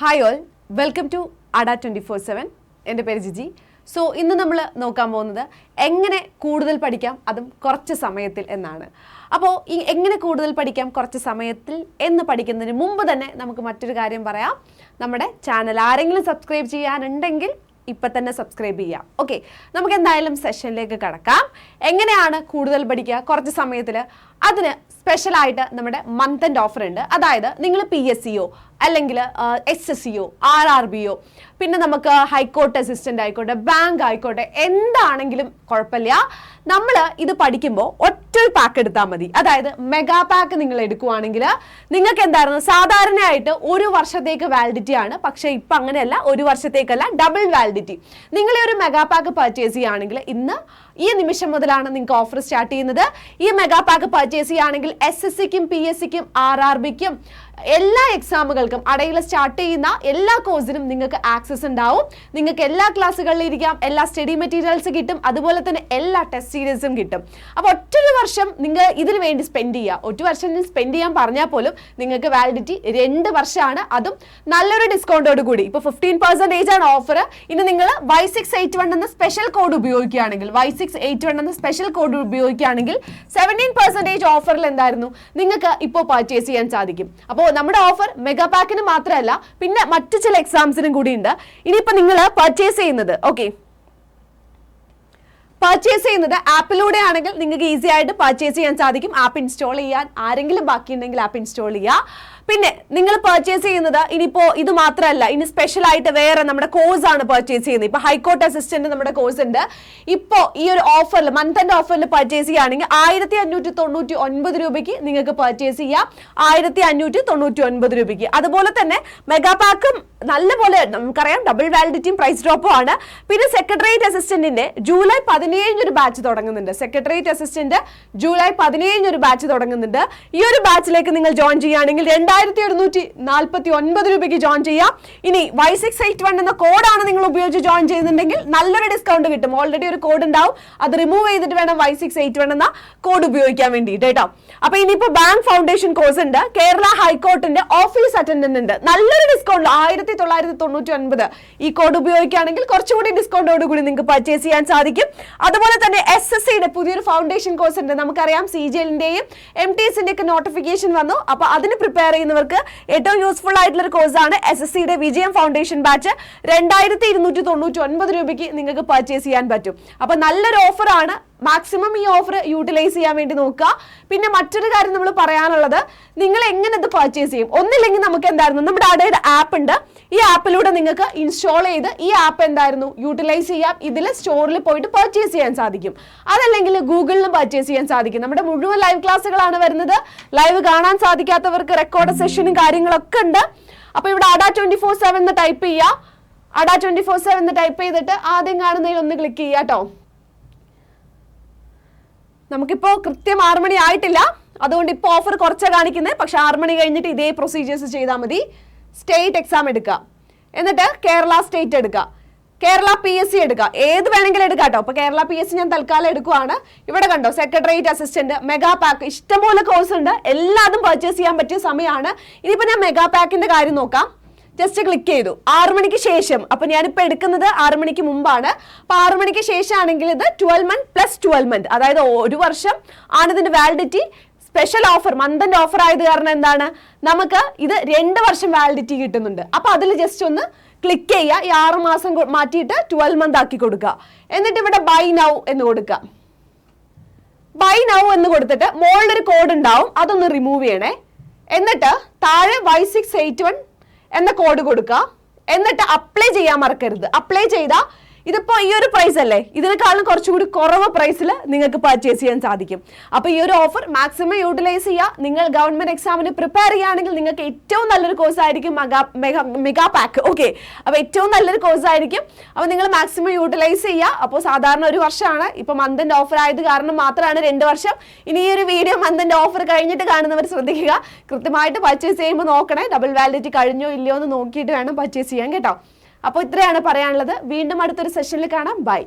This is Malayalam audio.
ഹായ് ഓൾ, വെൽക്കം ടു അഡ 24/7. എൻ്റെ പേര് ജിജി. സോ ഇന്ന് നമ്മൾ നോക്കാൻ പോകുന്നത് എങ്ങനെ കൂടുതൽ പഠിക്കാം, അതും കുറച്ച് സമയത്തിൽ എന്നാണ്. അപ്പോൾ ഈ എങ്ങനെ കൂടുതൽ പഠിക്കാം കുറച്ച് സമയത്തിൽ എന്ന് പഠിക്കുന്നതിന് മുമ്പ് തന്നെ നമുക്ക് മറ്റൊരു കാര്യം പറയാം. നമ്മുടെ ചാനൽ ആരെങ്കിലും സബ്സ്ക്രൈബ് ചെയ്യാനുണ്ടെങ്കിൽ ഇപ്പം തന്നെ സബ്സ്ക്രൈബ് ചെയ്യാം. ഓക്കെ, നമുക്ക് എന്തായാലും സെഷനിലേക്ക് കടക്കാം. എങ്ങനെയാണ് കൂടുതൽ പഠിക്കുക കുറച്ച് സമയത്തിൽ? അതിന് സ്പെഷ്യലായിട്ട് നമ്മുടെ മന്ത് എൻഡ് ഓഫർ ഉണ്ട്. അതായത് നിങ്ങൾ PSCയോ അല്ലെങ്കിൽ SSCയോ RRBയോ പിന്നെ നമുക്ക് ഹൈക്കോർട്ട് അസിസ്റ്റൻ്റ് ആയിക്കോട്ടെ, ബാങ്ക് ആയിക്കോട്ടെ, എന്താണെങ്കിലും കുഴപ്പമില്ല. നമ്മൾ ഇത് പഠിക്കുമ്പോൾ ഒറ്റൊരു പാക്ക് എടുത്താൽ മതി. അതായത് മെഗാ പാക്ക് നിങ്ങൾ എടുക്കുവാണെങ്കിൽ നിങ്ങൾക്ക് എന്തായിരുന്നു, സാധാരണയായിട്ട് ഒരു വർഷത്തേക്ക് വാലിഡിറ്റി ആണ്. പക്ഷേ ഇപ്പം അങ്ങനെയല്ല, ഒരു വർഷത്തേക്കല്ല, ഡബിൾ വാലിഡിറ്റി. നിങ്ങൾ ഒരു മെഗാ പാക്ക് പർച്ചേസ് ചെയ്യുകയാണെങ്കിൽ ഇന്ന് ഈ നിമിഷം മുതലാണ് നിങ്ങൾക്ക് ഓഫർ സ്റ്റാർട്ട് ചെയ്യുന്നത്. ഈ മെഗാ പാക്ക് പർച്ചേസ് ചെയ്യുകയാണെങ്കിൽ SSCക്കും PSCക്കും RRBക്കും എല്ലാ എക്സാമുകൾക്കും അടയിൽ സ്റ്റാർട്ട് ചെയ്യുന്ന എല്ലാ കോഴ്സിനും നിങ്ങൾക്ക് ആക്സസ് ഉണ്ടാവും. നിങ്ങൾക്ക് എല്ലാ ക്ലാസ്സുകളിലും ഇരിക്കാം, എല്ലാ സ്റ്റഡി മെറ്റീരിയൽസ് കിട്ടും, അതുപോലെ തന്നെ എല്ലാ ടെസ്റ്റ് സീരീസും കിട്ടും. അപ്പോൾ ഒറ്റൊരു വർഷം നിങ്ങൾ ഇതിന് വേണ്ടി സ്പെൻഡ് ചെയ്യുക. ഒരു വർഷം സ്പെൻഡ് ചെയ്യാൻ പറഞ്ഞാൽ പോലും നിങ്ങൾക്ക് വാലിഡിറ്റി 2 വർഷമാണ്, അതും നല്ലൊരു ഡിസ്കൗണ്ടോട് കൂടി. ഇപ്പോൾ 15% ആണ് ഓഫർ. ഇനി നിങ്ങൾ Y681 എന്ന സ്പെഷ്യൽ കോഡ് ഉപയോഗിക്കുകയാണെങ്കിൽ, Y681 എന്ന സ്പെഷ്യൽ കോഡ് ഉപയോഗിക്കുകയാണെങ്കിൽ 17% ഓഫറിൽ എന്തായിരുന്നു നിങ്ങൾക്ക് ഇപ്പോൾ പർച്ചേസ് ചെയ്യാൻ സാധിക്കും. അപ്പോൾ നമ്മുടെ ഓഫർ മെഗാ പാക്കിന് മാത്രമല്ല, പിന്നെ മറ്റു ചില എക്സാംസിനും കൂടി ഉണ്ട്. ഇനിയിപ്പോൾ നിങ്ങൾ പർച്ചേസ് ചെയ്യുന്നത് ആപ്പിലൂടെ ആണെങ്കിൽ നിങ്ങൾക്ക് ഈസി ആയിട്ട് പർച്ചേസ് ചെയ്യാൻ സാധിക്കും. ആപ്പ് ഇൻസ്റ്റാൾ ചെയ്യാൻ ആരെങ്കിലും ബാക്കിയുണ്ടെങ്കിൽ ആപ്പ് ഇൻസ്റ്റാൾ ചെയ്യുക. പിന്നെ നിങ്ങൾ പർച്ചേസ് ചെയ്യുന്നത് ഇനിയിപ്പോൾ ഇത് മാത്രമല്ല, ഇനി സ്പെഷ്യൽ ആയിട്ട് വേറെ നമ്മുടെ കോഴ്സ് ആണ് പർച്ചേസ് ചെയ്യുന്നത്. ഇപ്പോൾ ഹൈക്കോർട്ട് അസിസ്റ്റന്റ് നമ്മുടെ കോഴ്സ് ഉണ്ട്. ഇപ്പോൾ ഈ ഒരു ഓഫറിൽ, മന്ത് എൻഡ് ഓഫറിൽ പർച്ചേസ് ചെയ്യുകയാണെങ്കിൽ 1599 രൂപയ്ക്ക് നിങ്ങൾക്ക് പർച്ചേസ് ചെയ്യാം. 1599 രൂപയ്ക്ക്. അതുപോലെ തന്നെ മെഗാ പാക്കും നല്ലപോലെ നമുക്കറിയാം, ഡബിൾ വാലിഡിറ്റിയും പ്രൈസ് ഡ്രോപ്പും ആണ്. പിന്നെ സെക്രട്ടേറിയറ്റ് അസിസ്റ്റന്റിന്റെ ജൂലൈ 17 ഒരു ബാച്ച് തുടങ്ങുന്നുണ്ട്. സെക്രട്ടേറിയറ്റ് അസിസ്റ്റന്റ് ജൂലൈ 17 ഒരു ബാച്ച് തുടങ്ങുന്നുണ്ട്. ഈ ഒരു ബാച്ചിലേക്ക് നിങ്ങൾ ജോയിൻ ചെയ്യുകയാണെങ്കിൽ 2149 രൂപയ്ക്ക് ജോയിൻ ചെയ്യാം. ഇനി Y681 എന്ന കോഡാണ് നിങ്ങൾ ഉപയോഗിച്ച് ജോയിൻ ചെയ്യുന്നുണ്ടെങ്കിൽ നല്ലൊരു ഡിസ്കൗണ്ട് കിട്ടും. ഓൾറെഡി ഒരു കോഡ് ഉണ്ടാവും, അത് റിമൂവ് ചെയ്തിട്ട് വേണം Y681 എന്ന കോഡ് ഉപയോഗിക്കാൻ വേണ്ടിയിട്ട് കേട്ടോ. അപ്പൊ ഇനിയിപ്പോൾ ബാങ്ക് ഫൗണ്ടേഷൻ കോഴ്സ് ഉണ്ട്. കേരള ഹൈക്കോർട്ടിന്റെ ഓഫീസ് അറ്റൻഡന്റ് ഉണ്ട്. നല്ലൊരു ഡിസ്കൗണ്ട് 1999. ഈ കോഡ് ഉപയോഗിക്കുകയാണെങ്കിൽ കുറച്ചുകൂടി ഡിസ്കൗണ്ടോട് കൂടി നിങ്ങൾക്ക് പർച്ചേസ് ചെയ്യാൻ സാധിക്കും. അതുപോലെ തന്നെ SSCയുടെ പുതിയൊരു ഫൗണ്ടേഷൻ കോഴ്സ് ഉണ്ട്. നമുക്കറിയാം CGLന്റെയും MTSന്റെ ഒക്കെ നോട്ടിഫിക്കേഷൻ വന്നു. അപ്പൊ അതിന് പ്രിപ്പയർ ചെയ്യുന്നവർക്ക് ഏറ്റവും യൂസ്ഫുൾ ആയിട്ടുള്ള ഒരു കോഴ്സാണ് SSCയുടെ വിജയം ഫൗണ്ടേഷൻ ബാച്ച്. 2299 രൂപയ്ക്ക് നിങ്ങൾക്ക് പർച്ചേസ് ചെയ്യാൻ പറ്റും. അപ്പൊ നല്ലൊരു ഓഫറാണ്. മാക്സിമം ഈ ഓഫർ യൂട്ടിലൈസ് ചെയ്യാൻ വേണ്ടി നോക്കുക. പിന്നെ മറ്റൊരു കാര്യം നമ്മൾ പറയാനുള്ളത്, നിങ്ങൾ എങ്ങനെ ഇത് പർച്ചേസ് ചെയ്യും? ഒന്നില്ലെങ്കിൽ നമുക്ക് എന്തായിരുന്നു, നമ്മുടെ അടയുടെ ആപ്പ് ഉണ്ട്. ഈ ആപ്പിലൂടെ നിങ്ങൾക്ക് ഇൻസ്റ്റാൾ ചെയ്ത് ഈ ആപ്പ് എന്തായിരുന്നു യൂട്ടിലൈസ് ചെയ്യാം. ഇതിൽ സ്റ്റോറിൽ പോയിട്ട് പർച്ചേസ് ചെയ്യാൻ സാധിക്കും. അതല്ലെങ്കിൽ ഗൂഗിളിലും പർച്ചേസ് ചെയ്യാൻ സാധിക്കും. നമ്മുടെ മുഴുവൻ ലൈവ് ക്ലാസ്സുകളാണ് വരുന്നത്. ലൈവ് കാണാൻ സാധിക്കാത്തവർക്ക് റെക്കോർഡ് സെഷനും കാര്യങ്ങളൊക്കെ ഉണ്ട്. അപ്പൊ ഇവിടെ അഡ 24/7 എന്ന് ടൈപ്പ് ചെയ്യുക. അഡ 24/7 എന്ന് ടൈപ്പ് ചെയ്തിട്ട് ആദ്യം കാണുന്നതിൽ ഒന്ന് ക്ലിക്ക് ചെയ്യുക കേട്ടോ. നമുക്കിപ്പോൾ കൃത്യം 6 മണി ആയിട്ടില്ല, അതുകൊണ്ട് ഇപ്പോൾ ഓഫർ കുറച്ചാണ് കാണിക്കുന്നത്. പക്ഷെ 6 മണി കഴിഞ്ഞിട്ട് ഇതേ പ്രൊസീജിയേഴ്സ് ചെയ്താൽ മതി. സ്റ്റേറ്റ് എക്സാം എടുക്കുക, എന്നിട്ട് കേരള സ്റ്റേറ്റ് എടുക്കുക, കേരള PSC എടുക്കുക, ഏത് വേണമെങ്കിലും എടുക്കാം കേട്ടോ. അപ്പൊ കേരള PSC ഞാൻ തൽക്കാലം എടുക്കുവാണ്. ഇവിടെ കണ്ടോ, സെക്രട്ടേറിയറ്റ് അസിസ്റ്റന്റ്, മെഗാ പാക്ക്, ഇഷ്ടംപോലെ കോഴ്സ് ഉണ്ട്. എല്ലാതും പർച്ചേസ് ചെയ്യാൻ പറ്റിയ സമയമാണ്. ഇനിയിപ്പോൾ ഞാൻ മെഗാ പാക്കിന്റെ കാര്യം നോക്കാം. ജസ്റ്റ് ക്ലിക്ക് ചെയ്തു. 6 മണിക്ക് ശേഷം, അപ്പൊ ഞാനിപ്പോൾ എടുക്കുന്നത് 6 മണിക്ക് മുമ്പാണ്. അപ്പൊ 6 മണിക്ക് ശേഷമാണെങ്കിൽ ഇത് 12 month + 12 month, അതായത് ഒരു വർഷം ആണ് ഇതിന്റെ validity. Special offer, month end offer ആയത് കാരണം എന്താണ്, നമുക്ക് ഇത് 2 വർഷം വാലിഡിറ്റി കിട്ടുന്നുണ്ട്. അപ്പൊ അതിൽ ജസ്റ്റ് ഒന്ന് ക്ലിക്ക് ചെയ്യുക. ഈ 6 മാസം മാറ്റിയിട്ട് 12 month ആക്കി കൊടുക്കുക. എന്നിട്ട് ഇവിടെ ബൈ നൗ എന്ന് കൊടുക്കുക. ബൈ നൗ എന്ന് കൊടുത്തിട്ട് മുകളിലൊരു കോഡ് ഉണ്ടാവും, അതൊന്ന് റിമൂവ് ചെയ്യണേ. എന്നിട്ട് താഴെ Y681 എന്ന കോഡ് കൊടുക്കുക. എന്നിട്ട് അപ്ലൈ ചെയ്യാൻ മറക്കരുത്. അപ്ലൈ ചെയ്താൽ ഇതിപ്പോൾ ഈ ഒരു പ്രൈസ് അല്ലേ, ഇതിനേക്കാളും കുറച്ചുകൂടി കുറവ് പ്രൈസിൽ നിങ്ങൾക്ക് പർച്ചേസ് ചെയ്യാൻ സാധിക്കും. അപ്പോൾ ഈ ഒരു ഓഫർ മാക്സിമം യൂട്ടിലൈസ് ചെയ്യുക. നിങ്ങൾ ഗവൺമെന്റ് എക്സാമിന് പ്രിപ്പയർ ചെയ്യുകയാണെങ്കിൽ നിങ്ങൾക്ക് ഏറ്റവും നല്ലൊരു കോഴ്സ് ആയിരിക്കും മെഗാ പാക്ക്. ഓക്കെ, അപ്പോൾ ഏറ്റവും നല്ലൊരു കോഴ്സ് ആയിരിക്കും. അപ്പോൾ നിങ്ങൾ മാക്സിമം യൂട്ടിലൈസ് ചെയ്യുക. അപ്പോൾ സാധാരണ ഒരു വർഷമാണ്, ഇപ്പോൾ മന്ത് എൻഡ് ഓഫർ ആയത് കാരണം മാത്രമാണ് 2 വർഷം. ഇനി ഈ ഒരു വീഡിയോ മന്ത് എൻഡ് ഓഫർ കഴിഞ്ഞിട്ട് കാണുന്നവർ ശ്രദ്ധിക്കുക. കൃത്യമായിട്ട് പർച്ചേസ് ചെയ്യുമ്പോൾ നോക്കണേ, ഡബിൾ വാലിഡിറ്റി കഴിഞ്ഞോ ഇല്ലയോ എന്ന് നോക്കിയിട്ട് വേണം പർച്ചേസ് ചെയ്യാൻ കേട്ടോ. അപ്പോൾ ഇത്രയാണ് പറയാനുള്ളത്. വീണ്ടും അടുത്തൊരു സെഷനിൽ കാണാം. ബൈ.